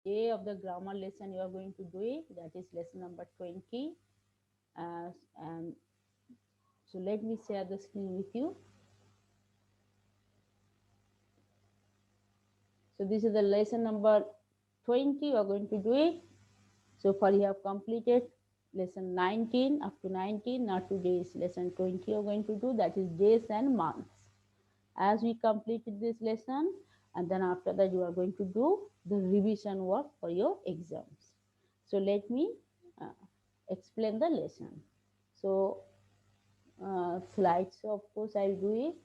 day of the grammar lesson you are going to do it. That is lesson number 20. And so let me share the screen with you. So this is the lesson number 20. You are going to do it. So far you have completed lesson 19 up to 19. Now today is lesson 20 you are going to do. That is days and months. As we completed this lesson, and then after that you are going to do the revision work for your exams. So let me explain the lesson. So slides, of course I'll do it.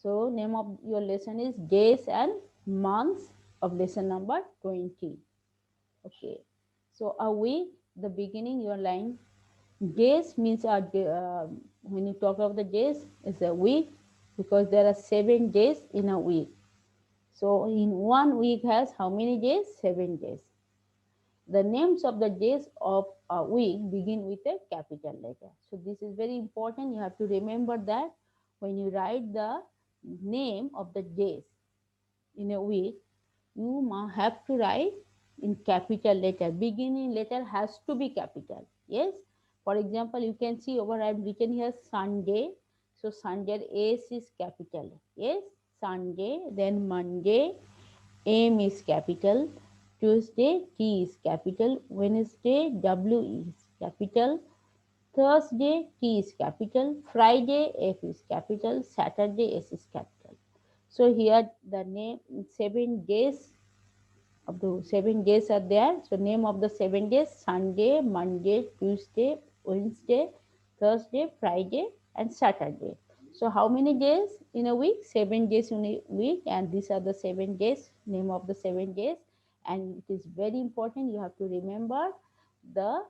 So name of your lesson is days and months of lesson number 20. Okay. So a week, the beginning your line. Days means when you talk about the days, it's a week because there are 7 days in a week. So in 1 week has how many days? 7 days. The names of the days of a week begin with a capital letter. So this is very important. You have to remember that when you write the name of the days in a week, you have to write in capital letter. Beginning letter has to be capital. Yes. For example, you can see over I have written here Sunday. So Sunday S is capital. Yes. Sunday. Then Monday M is capital. Tuesday T is capital. Wednesday W is capital. Thursday T is capital. Friday F is capital. Saturday S is capital. So here the name 7 days of the 7 days are there. So name of the 7 days: Sunday, Monday, Tuesday, Wednesday, Thursday, Friday, and Saturday. So how many days in a week? 7 days in a week, and these are the 7 days. Name of the 7 days, and it is very important. You have to remember the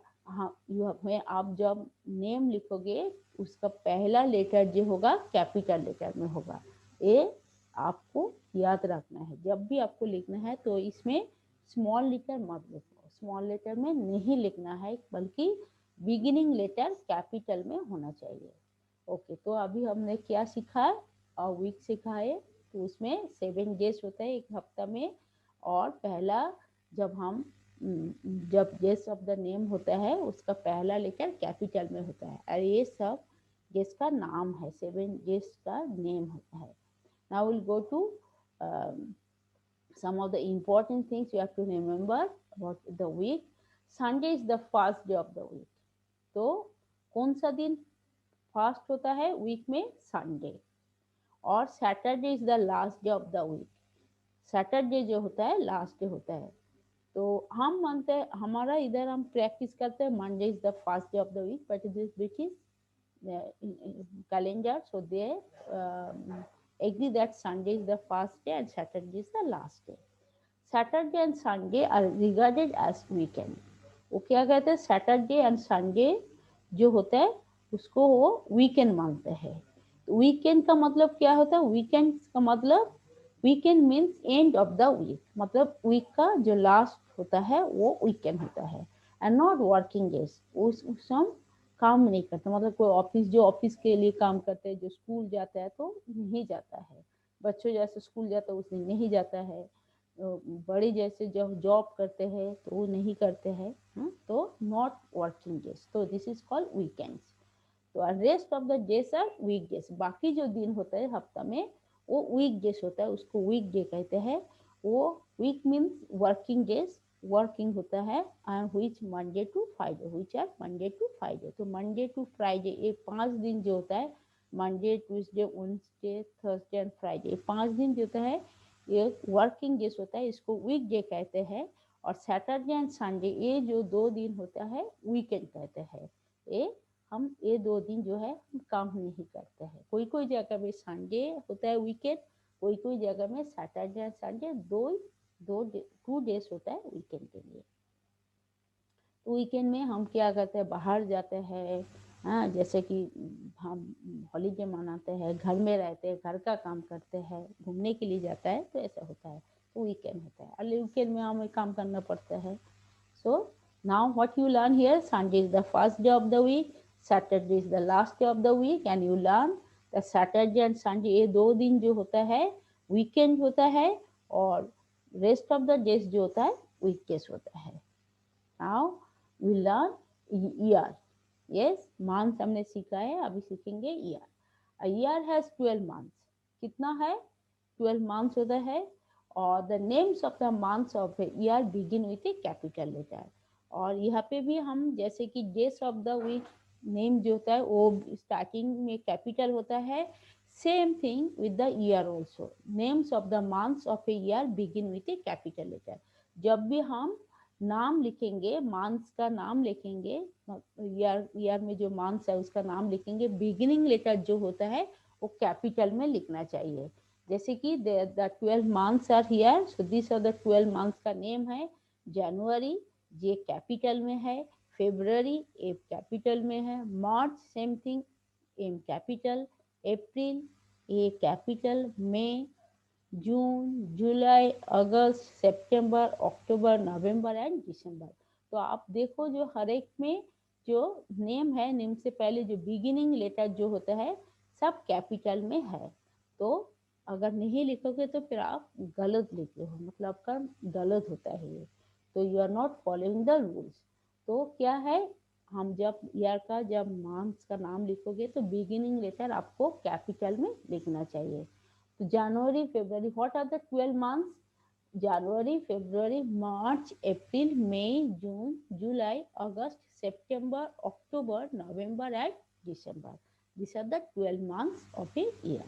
you have में आप जब name लिखोगे उसका पहला letter जो होगा capital letter में होगा. ये आपको याद रखना है. जब भी आपको लिखना है तो इसमें स्मॉल लेटर मत लिखो. स्मॉल लेटर में नहीं लिखना है, बल्कि बिगिनिंग लेटर कैपिटल में होना चाहिए. ओके, तो अभी हमने क्या सीखा है? वीक सीखा है. तो उसमें 7 डेज होता है एक हफ्ता में, और पहला जब डेज ऑफ द नेम होता है उसका पहला लेटर कैपिटल में होता है, और ये सब डेज का नाम है. 7 डेज का नेम होता है. Now we'll go to some of the important things you have to remember about the week. Sunday is the first day of the week. तो कौन सा दिन फर्स्ट होता है वीक में? संडे. और Saturday is the last day of the week. Saturday जो होता है लास्ट डे होता है. तो हम मानते हैं, हमारा इधर हम प्रैक्टिस करते हैं Monday is the first day of the week, but this British calendar, so they agree that Sunday is the first day and Saturday is the last day. Saturday and Sunday are regarded as weekend. वो क्या कहते हैं? Saturday and Sunday जो होता है उसको वो weekend मानते हैं. वीकेंड का मतलब क्या होता है? वीकेंड का मतलब weekend means end of the week, मतलब वीक का जो लास्ट होता है वो वीकेंड होता है. And not working days. उस हम काम नहीं करते, मतलब कोई ऑफिस जो ऑफिस के लिए काम करते हैं, जो स्कूल जाता है तो नहीं जाता है. बच्चों जैसे स्कूल जाता है उस दिन नहीं जाता है. बड़े जैसे जब जॉब करते हैं तो वो नहीं करते हैं. तो नॉट वर्किंग डेज. तो दिस इज कॉल्ड वीकेंड्स. तो rest of the days are weekdays. बाकी जो दिन होता है हफ्ता में वो वीक डेज होता है, उसको वीक डे कहते हैं. वो week means working days, working होता है. And which Monday to Friday, which are Monday to Friday. तो मंडे टू फ्राइडे ये 5 दिन जो होता है, Monday, Tuesday, Wednesday, Thursday and Friday, 5 दिन जो होता है ये वर्किंग डेज होता है, इसको वीक डे कहते हैं. और सैटरडे एंड संडे ये जो 2 दिन होता है वीकेंड कहते हैं. ये 2 दिन जो है हम काम नहीं करते हैं. कोई कोई जगह में संडे होता है वीकेंड, कोई कोई जगह में सैटरडे एंड संडे 2 डेज होता है वीकेंड के लिए. तो वीकेंड में हम क्या करते हैं? बाहर जाते हैं. हाँ, जैसे कि हम हॉलीडे मनाते हैं, घर में रहते हैं, घर का काम करते हैं, घूमने के लिए जाता है, तो ऐसा होता है. तो वीकेंड होता है. और वीकेंड में हमें काम करना पड़ता है. सो Now what you learn here, Sunday is the first day of the week, Saturday is the last day of the week, and you learn the Saturday and Sunday ये दो दिन जो होता है weekend होता है और rest of the days जो होता है weekdays होता है. Now we learn year. Yes, months हमने सीखा है, अभी सीखेंगे year. A year has 12 months. कितना है? 12 months होता है और the names of the months of a year begin with a capital letter. और यहाँ पे भी हम जैसे कि days of the week name जो होता है वो स्टार्टिंग में कैपिटल होता है. Same thing with the year also. Names of the months of a year begin with a capital letter. जब भी हम नाम लिखेंगे, मंथ्स का नाम लिखेंगे, ईयर में जो मंथ्स है उसका नाम लिखेंगे, बिगिनिंग लेटर जो होता है वो कैपिटल में लिखना चाहिए. जैसे कि the 12 months are here, so this are the 12 months का नेम है. जनवरी ये कैपिटल में है, फेब्रुअरी ए कैपिटल में है, March same thing M capital, April A capital, May, June, July, August, September, October, November and December. तो आप देखो जो हर एक में जो नेम है, नेम से पहले जो बिगिनिंग लेटर जो होता है सब कैपिटल में है. तो अगर नहीं लिखोगे तो फिर आप गलत लिखे हो, मतलब आपका गलत होता है ये. तो you are not following the rules. तो क्या है, हम जब ईयर का जब मंथ्स का नाम लिखोगे तो बिगिनिंग लेटर आपको कैपिटल में लिखना चाहिए. तो January, February, what are the 12 months? January, February, March, April, May, June, July, August, September, October, November and December. These are the 12 months of a year.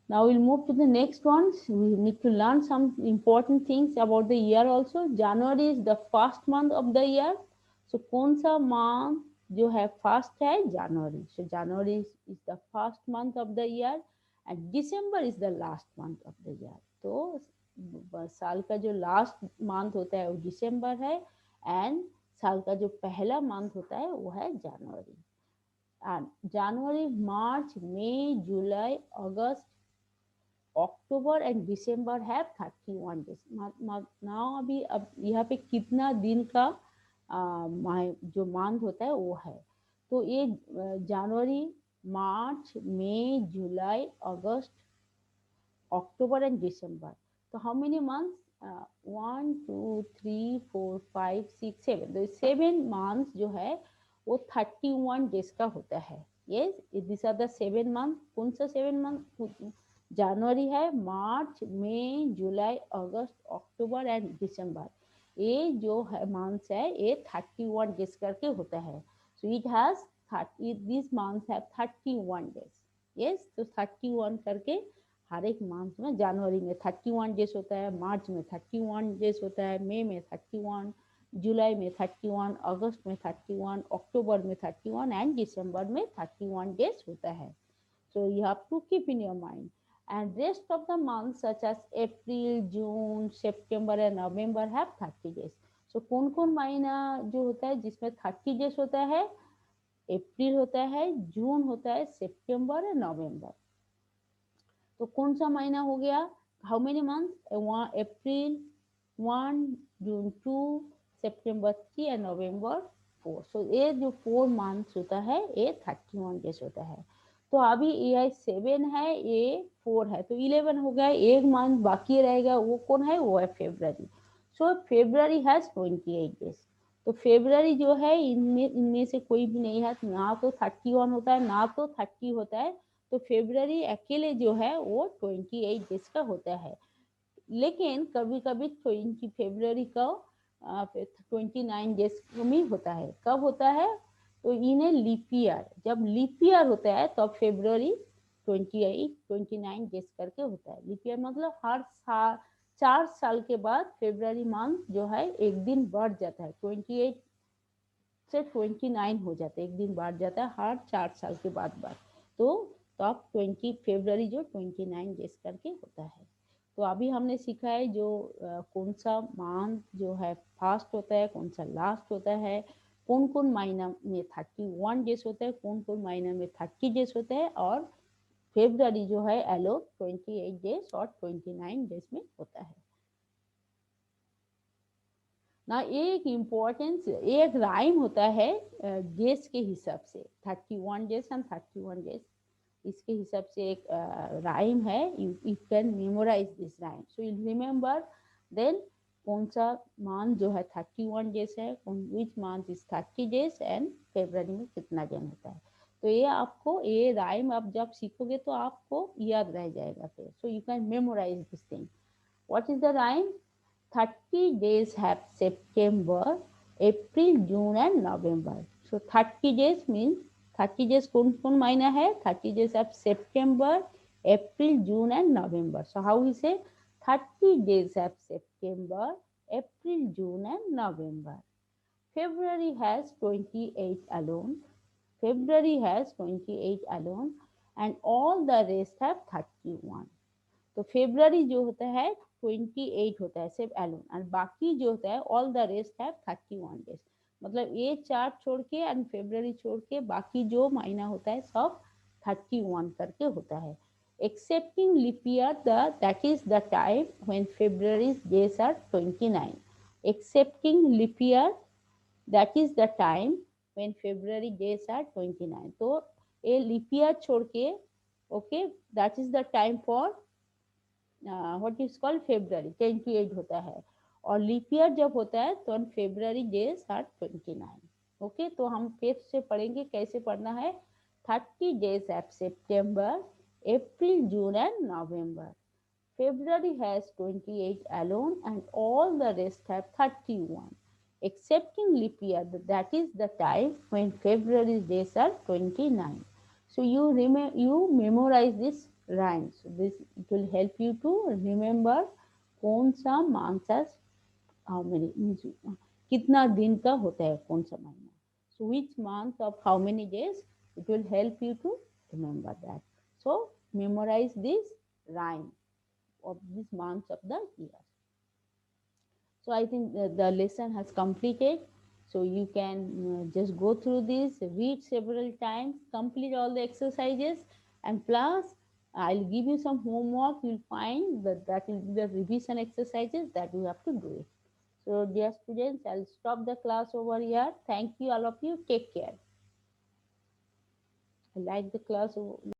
Now we'll move to the next one. We need to learn some important things about the year also. January is the first month of the year. So कौन सा month जो है first है? January. So January is the first month of the year and December is the last month of the year. तो साल का जो last month होता है वो दिसंबर है एंड साल का जो पहला मंथ होता है वो है जनवरी. And January, March, May, July, August, October and December have 31 days. Now अभी अब यहाँ पे कितना दिन का जो मंथ होता है वो है. तो ये जनवरी, March, May, July, August, October and December. तो हाउ मेनी मंथ्स? 1 2 3 4 5 6 7. तो 7 मंथ्स जो है वो 31 डेज का होता है. Yes, this are the 7 month. कौन सा 7 मंथ? जनवरी है, मार्च, May, July, August, October and दिसंबर. ये जो है मंथ्स है ये 31 डेज करके होता है. So it has 30, this months have 31 days. Yes, तो 31 करके हर एक मंथ में. जनवरी में 31 डेज होता है, मार्च में 31 डेज होता है, मई में 31, जुलाई में 31, अगस्त में 31, अक्टूबर में 31 एंड दिसंबर में 31 डेज होता है. So you have to keep in your mind. And rest of the months such as April, June, September and November have 30 days. So कौन कौन महीना जो होता है जिसमें 30 डेज होता है? अप्रैल होता है, जून होता है, सितंबर और नवंबर. तो कौन सा महीना हो गया? How many month? April 1, June 2, September 3 और नवंबर 4. सो ये जो 4 मंथ्स होता है ये 31 डेज होता है. तो अभी ये 7 है, ये 4 है, तो 11 हो गया. एक मंथ बाकी रहेगा, वो कौन है? वो है February. So February has 28 days. तो फेब्रुअरी जो है इनमें से कोई भी नहीं है, ना तो 31 होता है ना तो 30 होता है. तो फेब्रुअरी अकेले जो है वो 28 डेज का होता है. लेकिन कभी कभी फेब्रुअरी का 29 डेज में होता है. कब होता है? तो इन लीप ईयर, जब लीप ईयर होता है तब फेब्रुअरी 29 डेज करके होता है. लीप ईयर मतलब हर साल 4 साल के बाद फेब्रुअरी मंथ जो है एक दिन बढ़ जाता है, 28 से 29 हो जाता है, एक दिन बढ़ जाता है हर 4 साल के बाद. तो अब 20 फेब्रुअरी जो 29 डेज करके होता है. तो अभी हमने सीखा है जो कौन सा मंथ जो है फर्स्ट होता है, कौन सा लास्ट होता है, कौन कौन महीना में 31 डेज होता है, कौन कौन महीना में 30 डेज होता है, और फेब्रुअरी जो है एलो 28 डेज और 29 डेज में होता है. ना एक इम्पोर्टेंस, एक राइम होता है डेज के हिसाब से, 31 डेज एंड 31 डेज, इसके हिसाब से एक राइम है. You can memorise this rhyme, so you remember then कौन सा मंथ जो है 31 डेज है, which month is 30 days, and February में कितना दिन होता है. तो ये आपको, ये राइम आप जब सीखोगे तो आपको याद रह जाएगा फिर. So you can memorise this thing. What is the rhyme? 30 days have September, April, June and November. So 30 days means 30 days कौन महीना है? 30 days have September, April, June and November. So how we say 30 days have September, April, June and November. February has 28 alone. February has 28 alone and all the rest have 31. तो February जो होता है 28 होता है सिर्फ एलोन, और बाकी जो होता है ऑल द रेस्ट है 31 डेज. मतलब ये चार छोड़ के एंड फेब्रुवरी छोड़ के बाकी जो महीना होता है सब 31 करके होता है. Excepting leap year that is the time when February days are 29. Excepting leap year that is the time when February days are 29. तो ये लीप ईयर छोड़ के, okay, that is the time for what is called February 28 होता है. और leap year जब होता है तो फेब्रुवरी डेज आर 29. ओके, तो हम फिर से पढ़ेंगे कैसे पढ़ना है. 30 days have September, April, June and November. February has 28 alone and all the rest have 31. Excepting leap year, that is the time when February's days are 29. So you memorize this rhyme. So this, it will help you to remember कौन सा month has how many, कितना दिन का होता है कौन सा महीना. So which month of how many days, it will help you to remember that. So memorize this rhyme of these months of the year. So I think the lesson has completed. So you can just go through this, read several times, complete all the exercises, and plus I'll give you some homework. You'll find that will be the revision exercises that you have to do it. So dear students, I'll stop the class over here. Thank you all of you. Take care. I like the class.